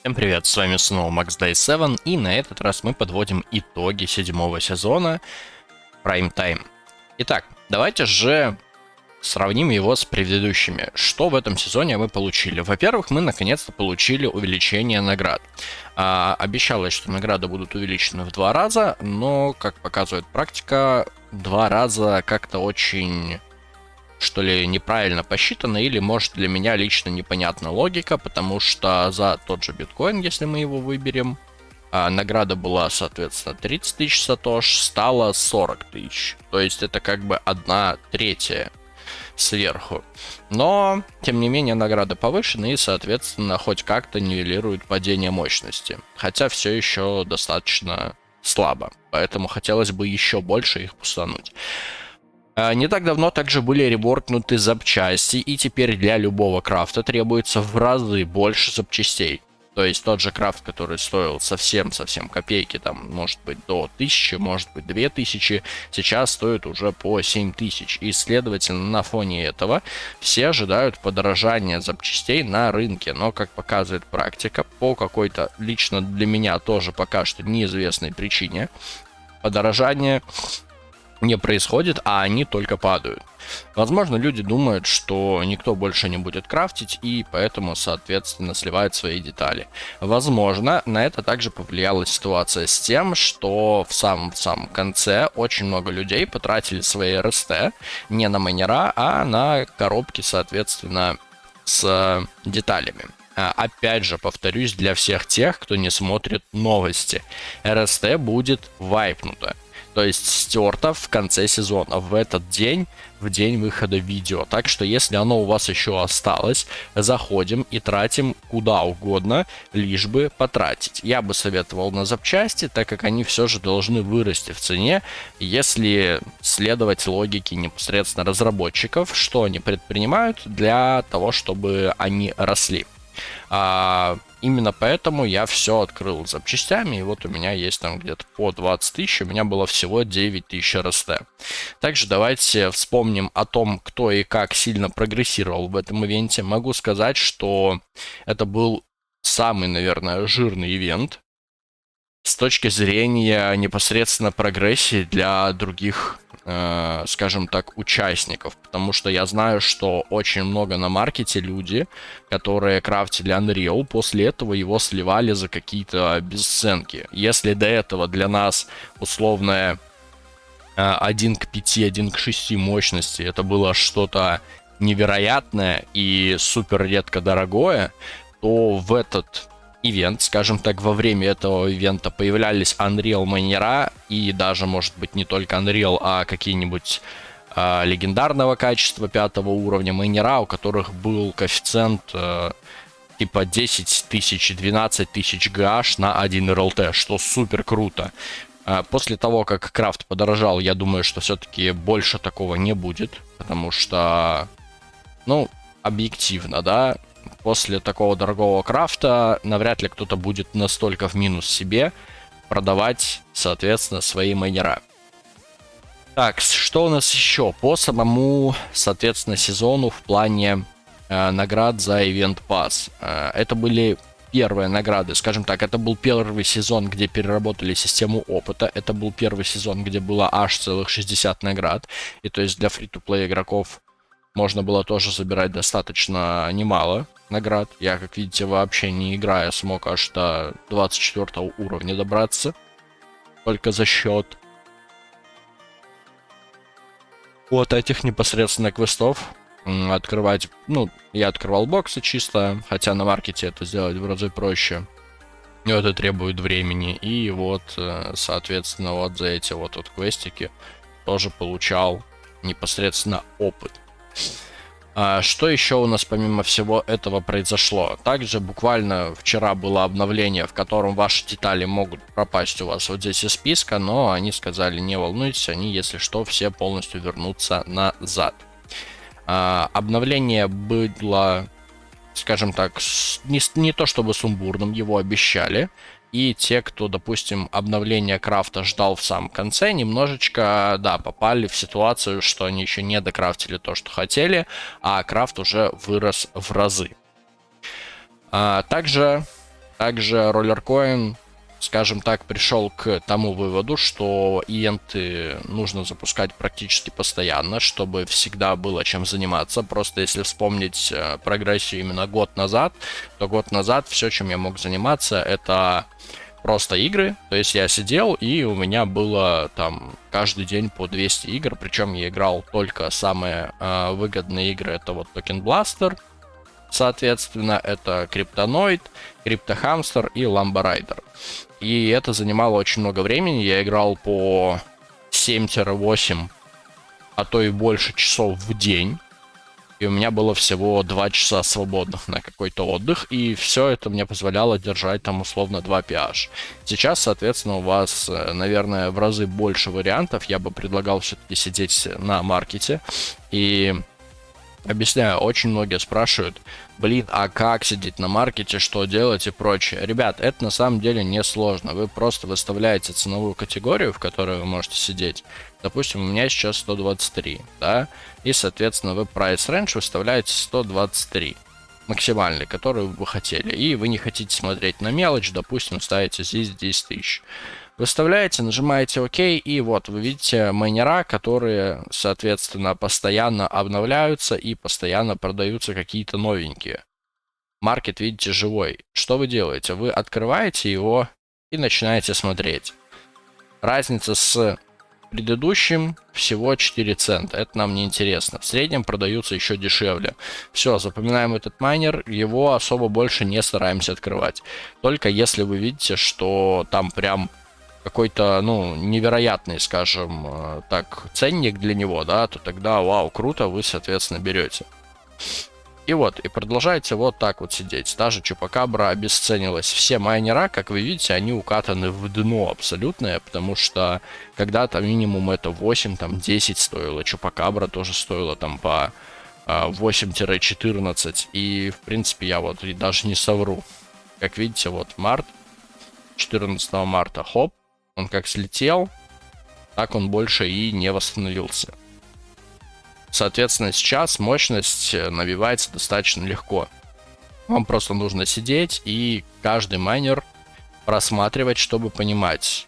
Всем привет, с вами снова Max Day 7, и на этот раз мы подводим итоги седьмого сезона Prime Time. Итак, давайте же сравним его с предыдущими. Что в этом сезоне мы получили? Во-первых, мы наконец-то получили увеличение наград. Обещалось, что награды будут увеличены в 2 раза, но, как показывает практика, 2 раза как-то очень, что ли, неправильно посчитано, или, может, для меня лично непонятна логика, потому что за тот же биткоин, если мы его выберем, награда была, соответственно, 30 тысяч сатош, стала 40 тысяч. То есть это как бы 1/3 сверху. Но, тем не менее, награды повышены и, соответственно, хоть как-то нивелируют падение мощности. Хотя все еще достаточно слабо. Поэтому хотелось бы еще больше их пустануть. Не так давно также были реворкнуты запчасти, и теперь для любого крафта требуется в разы больше запчастей. То есть тот же крафт, который стоил совсем-совсем копейки, там, может быть, до 1000, может быть, 2000, сейчас стоит уже по 7000. И, следовательно, на фоне этого все ожидают подорожания запчастей на рынке. Но, как показывает практика, по какой-то, лично для меня тоже пока что неизвестной причине, подорожание не происходит, а они только падают. Возможно, люди думают, что никто больше не будет крафтить, и поэтому, соответственно, сливают свои детали. Возможно, на это также повлияла ситуация с тем, что в самом конце очень много людей потратили свои РСТ не на майнера, а на коробки, соответственно, с деталями. Опять же, повторюсь, для всех тех, кто не смотрит новости, РСТ будет вайпнуто. То есть стерто в конце сезона, в этот день, в день выхода видео. Так что если оно у вас еще осталось, заходим и тратим куда угодно, лишь бы потратить. Я бы советовал на запчасти, так как они все же должны вырасти в цене, если следовать логике непосредственно разработчиков, что они предпринимают для того, чтобы они росли. Именно поэтому я все открыл запчастями, и вот у меня есть там где-то по 20 тысяч, у меня было всего 9 тысяч РСТ. Также давайте вспомним о том, кто и как сильно прогрессировал в этом ивенте. Могу сказать, что это был самый, наверное, жирный ивент с точки зрения непосредственно прогрессии для других, скажем так, участников. Потому что я знаю, что очень много на маркете люди, которые крафтили Unreal, после этого его сливали за какие-то бесценки. Если до этого для нас условная 1 к 5, 1 к 6 мощности это было что-то невероятное и супер редко дорогое, то в этот ивент, скажем так, во время этого ивента появлялись Unreal майнера, и даже, может быть, не только Unreal, а какие-нибудь легендарного качества 5 уровня майнера, у которых был коэффициент типа 10 тысяч, 12 тысяч GH на 1 RLT, что супер круто. После того, как крафт подорожал, я думаю, что все-таки больше такого не будет, потому что, ну, объективно, да, после такого дорогого крафта навряд ли кто-то будет настолько в минус себе продавать, соответственно, свои майнера. Так, что у нас еще по самому, соответственно, сезону в плане наград за Event Pass? Это были первые награды, скажем так, это был первый сезон, где переработали систему опыта, это был первый сезон, где было аж целых 60 наград, и то есть для фри-то-плей игроков можно было тоже забирать достаточно немало наград. Я, как видите, вообще не играя, смог аж до 24 уровня добраться. Только за счет вот этих непосредственно квестов. Открывать, ну, я открывал боксы чисто, хотя на маркете это сделать в разы проще. Но это требует времени. И вот, соответственно, вот за эти вот квестики тоже получал непосредственно опыт. Что еще у нас помимо всего этого произошло? Также буквально вчера было обновление, в котором ваши детали могут пропасть у вас вот здесь из списка, но они сказали, не волнуйтесь, они, если что, все полностью вернутся назад. Обновление было, скажем так, не то чтобы сумбурным, его обещали. И те, кто, допустим, обновление крафта ждал в самом конце, немножечко, да, попали в ситуацию, что они еще не докрафтили то, что хотели, а крафт уже вырос в разы. Также Также Rollercoin, скажем так, пришел к тому выводу, что ивенты нужно запускать практически постоянно, чтобы всегда было чем заниматься. Просто если вспомнить прогрессию именно год назад, то год назад все, чем я мог заниматься, это просто игры. То есть я сидел, и у меня было там каждый день по 200 игр, причем я играл только самые выгодные игры. Это вот Token Blaster, соответственно, это Криптоноид, Криптохамстер и Ламбо Райдер. И это занимало очень много времени. Я играл по 7-8, а то и больше часов в день. И у меня было всего 2 часа свободных на какой-то отдых. И все это мне позволяло держать там условно 2 PH. Сейчас, соответственно, у вас, наверное, в разы больше вариантов. Я бы предлагал все-таки сидеть на маркете. И объясняю, очень многие спрашивают, блин, а как сидеть на маркете, что делать и прочее. Ребят, это на самом деле не сложно. Вы просто выставляете ценовую категорию, в которой вы можете сидеть. Допустим, у меня сейчас 123, да, и, соответственно, вы price range выставляете 123, максимальный, который вы бы хотели. И вы не хотите смотреть на мелочь, допустим, ставите здесь 10 тысяч. Выставляете, нажимаете ОК, и вот вы видите майнера, которые, соответственно, постоянно обновляются и постоянно продаются какие-то новенькие. Маркет, видите, живой. Что вы делаете? Вы открываете его и начинаете смотреть. Разница с предыдущим всего 4 цента. Это нам не интересно. В среднем продаются еще дешевле. Все, запоминаем этот майнер. Его особо больше не стараемся открывать. Только если вы видите, что там прям какой-то, ну, невероятный, скажем так, ценник для него, да, то тогда, вау, круто, вы, соответственно, берете. И вот, и продолжаете вот так вот сидеть. Та же Чупакабра обесценилась. Все майнера, как вы видите, они укатаны в дно абсолютное, потому что когда-то минимум это 8, там 10 стоило. Чупакабра тоже стоила там по 8-14. И, в принципе, я вот и даже не совру. Как видите, вот март, 14 марта, хоп, он как слетел, так он больше и не восстановился. Соответственно, сейчас мощность набивается достаточно легко. Вам просто нужно сидеть и каждый майнер просматривать, чтобы понимать,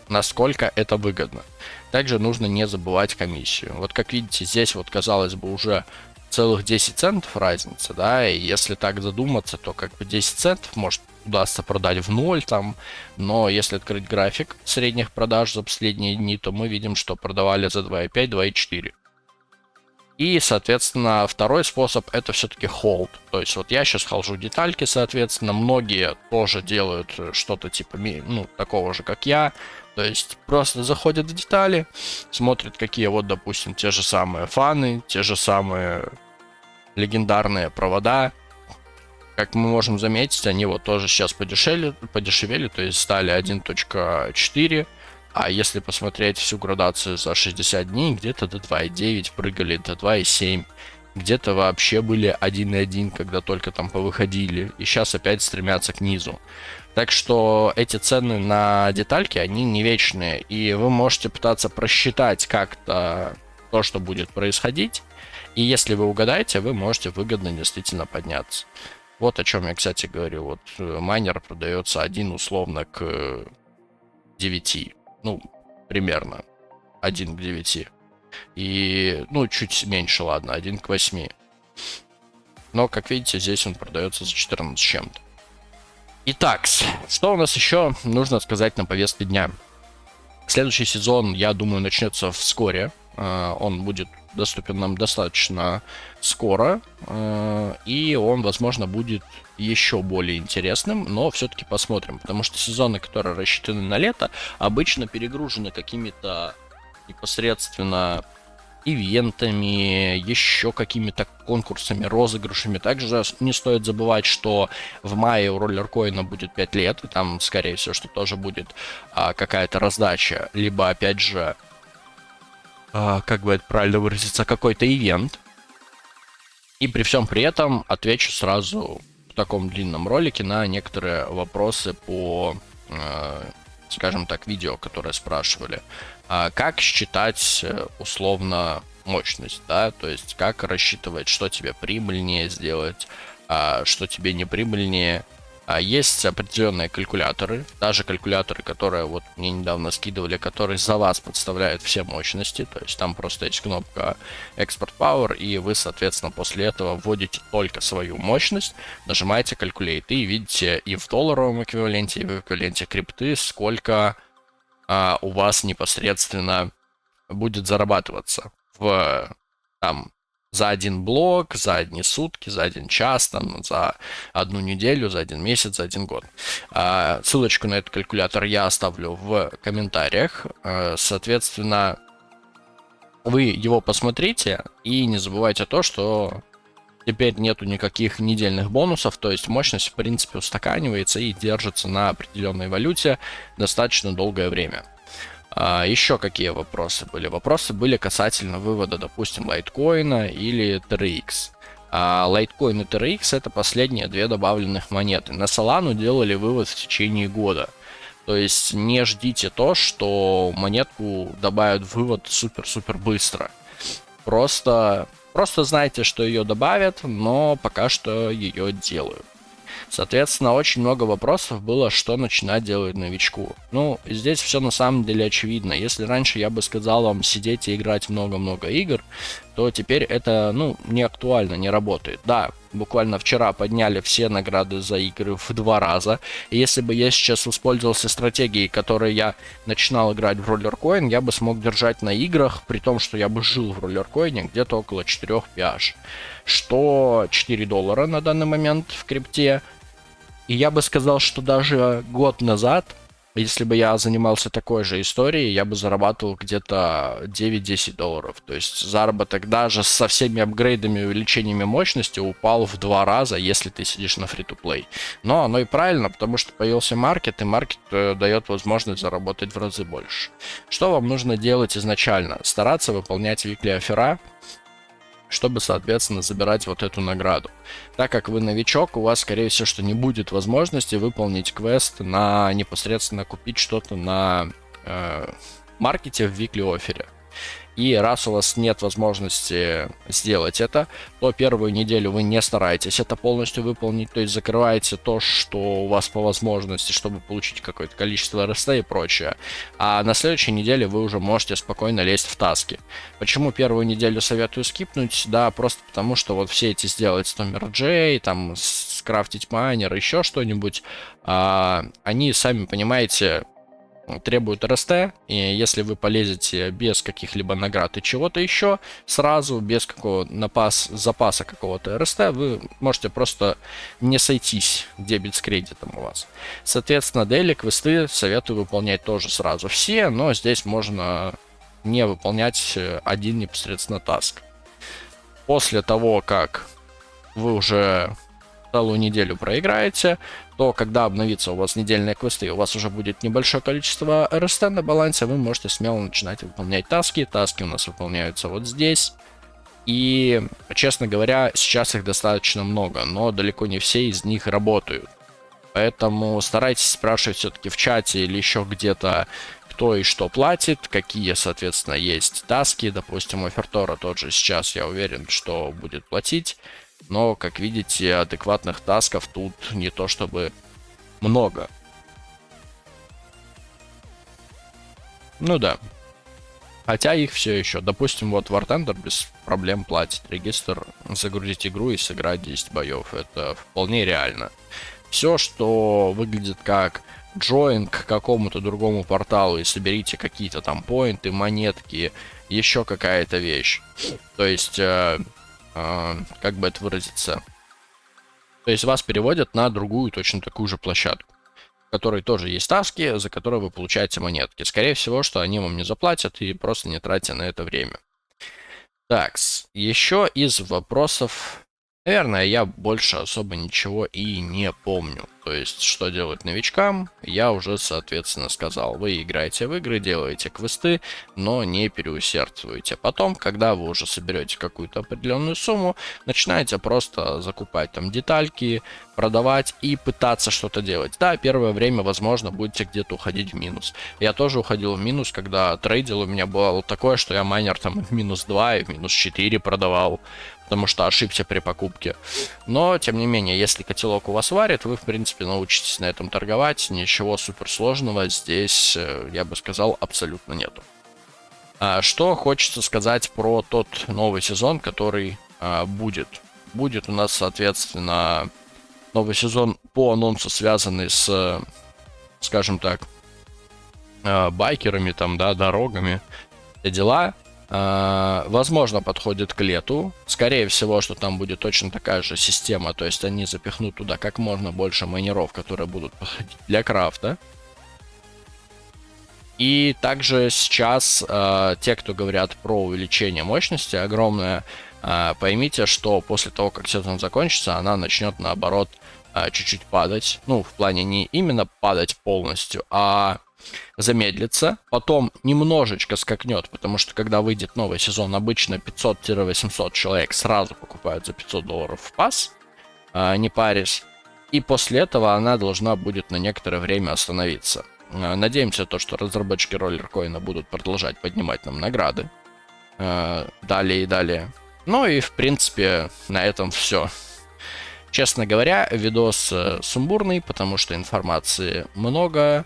насколько это выгодно. Также нужно не забывать комиссию. Вот как видите, здесь вот, казалось бы, уже целых 10 центов разница, да, и если так задуматься, то как бы 10 центов может удастся продать в ноль там, но если открыть график средних продаж за последние дни, то мы видим, что продавали за 2.5, 2.4. И, соответственно, второй способ это все-таки холд. То есть вот я сейчас холжу детальки, соответственно, многие тоже делают что-то типа, ну, такого же, как я. То есть просто заходят в детали, смотрят, какие вот, допустим, те же самые фаны, те же самые легендарные провода. Как мы можем заметить, они вот тоже сейчас подешевели, то есть стали 1.4. А если посмотреть всю градацию за 60 дней, где-то до 2.9 прыгали, до 2.7. Где-то вообще были 1.1, когда только там повыходили. И сейчас опять стремятся к низу. Так что эти цены на детальки, они не вечные. И вы можете пытаться просчитать как-то то, что будет происходить. И если вы угадаете, вы можете выгодно действительно подняться. Вот о чем я, кстати, говорю. Вот майнер продается 1 условно к 9. Ну, примерно 1 к 9. И, ну, чуть меньше, ладно, 1 к 8. Но, как видите, здесь он продается за 14 с чем-то. Итак, что у нас еще нужно сказать на повестке дня? Следующий сезон, я думаю, начнется вскоре. Он будет доступен нам достаточно скоро. И он, возможно, будет еще более интересным, но все-таки посмотрим. Потому что сезоны, которые рассчитаны на лето, обычно перегружены какими-то непосредственно ивентами, еще какими-то конкурсами, розыгрышами. Также не стоит забывать, что в мае у Rollercoin будет 5 лет, и там, скорее всего, что тоже будет какая-то раздача, либо, опять же, как бы это правильно выразиться, какой-то ивент. И при всем при этом отвечу сразу в таком длинном ролике на некоторые вопросы по, скажем так, видео, которые спрашивали. Как считать условно мощность, да, то есть как рассчитывать, что тебе прибыльнее сделать, что тебе не прибыльнее. Есть определенные калькуляторы, даже калькуляторы, которые вот мне недавно скидывали, которые за вас подставляют все мощности, то есть там просто есть кнопка Export Power, и вы, соответственно, после этого вводите только свою мощность, нажимаете Calculate, и видите и в долларовом эквиваленте, и в эквиваленте крипты, сколько у вас непосредственно будет зарабатываться в там за один блок, за одни сутки, за один час, там, за одну неделю, за один месяц, за один год. Ссылочку на этот калькулятор я оставлю в комментариях. Соответственно, вы его посмотрите и не забывайте то, что теперь нету никаких недельных бонусов, то есть мощность в принципе устаканивается и держится на определенной валюте достаточно долгое время. Еще какие вопросы были? Вопросы были касательно вывода, допустим, лайткоина или TRX. Лайткоин и TRX это последние две добавленных монеты. На Solana делали вывод в течение года. То есть не ждите то, что монетку добавят в вывод супер-супер быстро. Просто знайте, что ее добавят, но пока что ее делают. Соответственно, очень много вопросов было, что начинать делать новичку. Ну, здесь все на самом деле очевидно. Если раньше я бы сказал вам сидеть и играть много-много игр, то теперь это, не актуально, не работает. Да, буквально вчера подняли все награды за игры в 2 раза. И если бы я сейчас воспользовался стратегией, которой я начинал играть в Rollercoin, я бы смог держать на играх, при том, что я бы жил в Rollercoin где-то около 4 PH. Что $4 на данный момент в крипте. И я бы сказал, что даже год назад, если бы я занимался такой же историей, я бы зарабатывал где-то $9-10. То есть заработок даже со всеми апгрейдами и увеличениями мощности упал в 2 раза, если ты сидишь на фри-то-плей. Но оно и правильно, потому что появился маркет, и маркет дает возможность заработать в разы больше. Что вам нужно делать изначально? Стараться выполнять weekly оффера, чтобы, соответственно, забирать вот эту награду. Так как вы новичок, у вас, скорее всего, что не будет возможности выполнить квест на непосредственно купить что-то на маркете в weekly оффере. И раз у вас нет возможности сделать это, то первую неделю вы не стараетесь это полностью выполнить, то есть закрываете то, что у вас по возможности, чтобы получить какое-то количество РСТ и прочее. А на следующей неделе вы уже можете спокойно лезть в таски. Почему первую неделю советую скипнуть? Да, просто потому, что вот все эти сделать Stomer J, там скрафтить майнер, еще что-нибудь, они, сами понимаете, требуют РСТ, и если вы полезете без каких-либо наград и чего-то еще, сразу, без какого запаса какого-то РСТ, вы можете просто не сойтись дебет с кредитом у вас. Соответственно, дейли квесты советую выполнять тоже сразу все, но здесь можно не выполнять один непосредственно таск. После того, как вы уже целую неделю проиграете, то когда обновится у вас недельные квесты, у вас уже будет небольшое количество РСТ на балансе, вы можете смело начинать выполнять таски. Таски у нас выполняются вот здесь. И, честно говоря, сейчас их достаточно много, но далеко не все из них работают. Поэтому старайтесь спрашивать все-таки в чате или еще где-то, кто и что платит, какие, соответственно, есть таски. Допустим, Офертора тот же сейчас, я уверен, что будет платить. Но, как видите, адекватных тасков тут не то чтобы много. Ну да. Хотя их все еще. Допустим, вот War Thunder без проблем платит регистр, загрузить игру и сыграть 10 боев. Это вполне реально. Все, что выглядит как join к какому-то другому порталу и соберите какие-то там поинты, монетки, еще какая-то вещь. То есть... как бы это выразиться? То есть вас переводят на другую, точно такую же площадку, в которой тоже есть таски, за которые вы получаете монетки. Скорее всего, что они вам не заплатят и просто не тратя на это время. Так, еще из вопросов... Наверное, я больше особо ничего и не помню. То есть, что делать новичкам, я уже, соответственно, сказал. Вы играете в игры, делаете квесты, но не переусердствуйте. Потом, когда вы уже соберете какую-то определенную сумму, начинаете просто закупать там детальки, продавать и пытаться что-то делать. Да, первое время, возможно, будете где-то уходить в минус. Я тоже уходил в минус, когда трейдил, у меня было такое, что я майнер там в -2 и в -4 продавал. потому что ошибся при покупке. Но, тем не менее, если котелок у вас варит, вы, в принципе, научитесь на этом торговать. Ничего суперсложного здесь, я бы сказал, абсолютно нету. Что хочется сказать про тот новый сезон, который будет. Будет у нас, соответственно, новый сезон по анонсу, связанный с, скажем так, байкерами, там, да, дорогами, все дела. Возможно, подходит к лету. Скорее всего, что там будет точно такая же система, то есть они запихнут туда как можно больше майнеров, которые будут подходить для крафта. И также сейчас те, кто говорят про увеличение мощности огромное, поймите, что после того, как сезон закончится, она начнет, наоборот, чуть-чуть падать. Ну, в плане не именно падать полностью, а замедлится. Потом немножечко скакнет, потому что когда выйдет новый сезон, обычно 500-800 человек сразу покупают за $500 в пас, не парясь. И после этого она должна будет на некоторое время остановиться. Надеемся, то, что разработчики роллеркоина будут продолжать поднимать нам награды. Далее и далее. Ну и, в принципе, на этом все. Честно говоря, видос сумбурный, потому что информации много.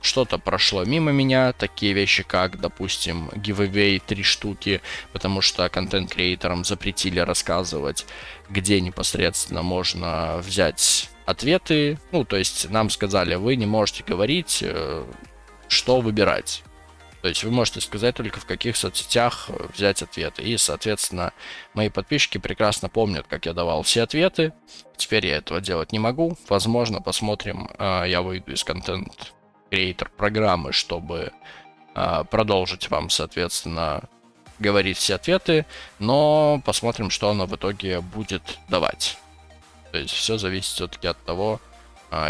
Что-то прошло мимо меня, такие вещи как, допустим, giveaway 3 штуки, потому что контент-креаторам запретили рассказывать, где непосредственно можно взять ответы. Ну, то есть нам сказали, вы не можете говорить, что выбирать. То есть вы можете сказать только, в каких соцсетях взять ответы. И, соответственно, мои подписчики прекрасно помнят, как я давал все ответы. Теперь я этого делать не могу. Возможно, посмотрим, я выйду из контент-креатор программы, чтобы продолжить вам, соответственно, говорить все ответы. Но посмотрим, что она в итоге будет давать. То есть все зависит все-таки от того,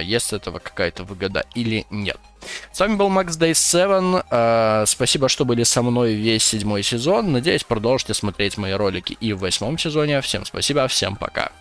есть от этого какая-то выгода или нет. С вами был Max Day 7. Спасибо, что были со мной весь 7-й сезон. Надеюсь, продолжите смотреть мои ролики и в 8-м сезоне. Всем спасибо, всем пока.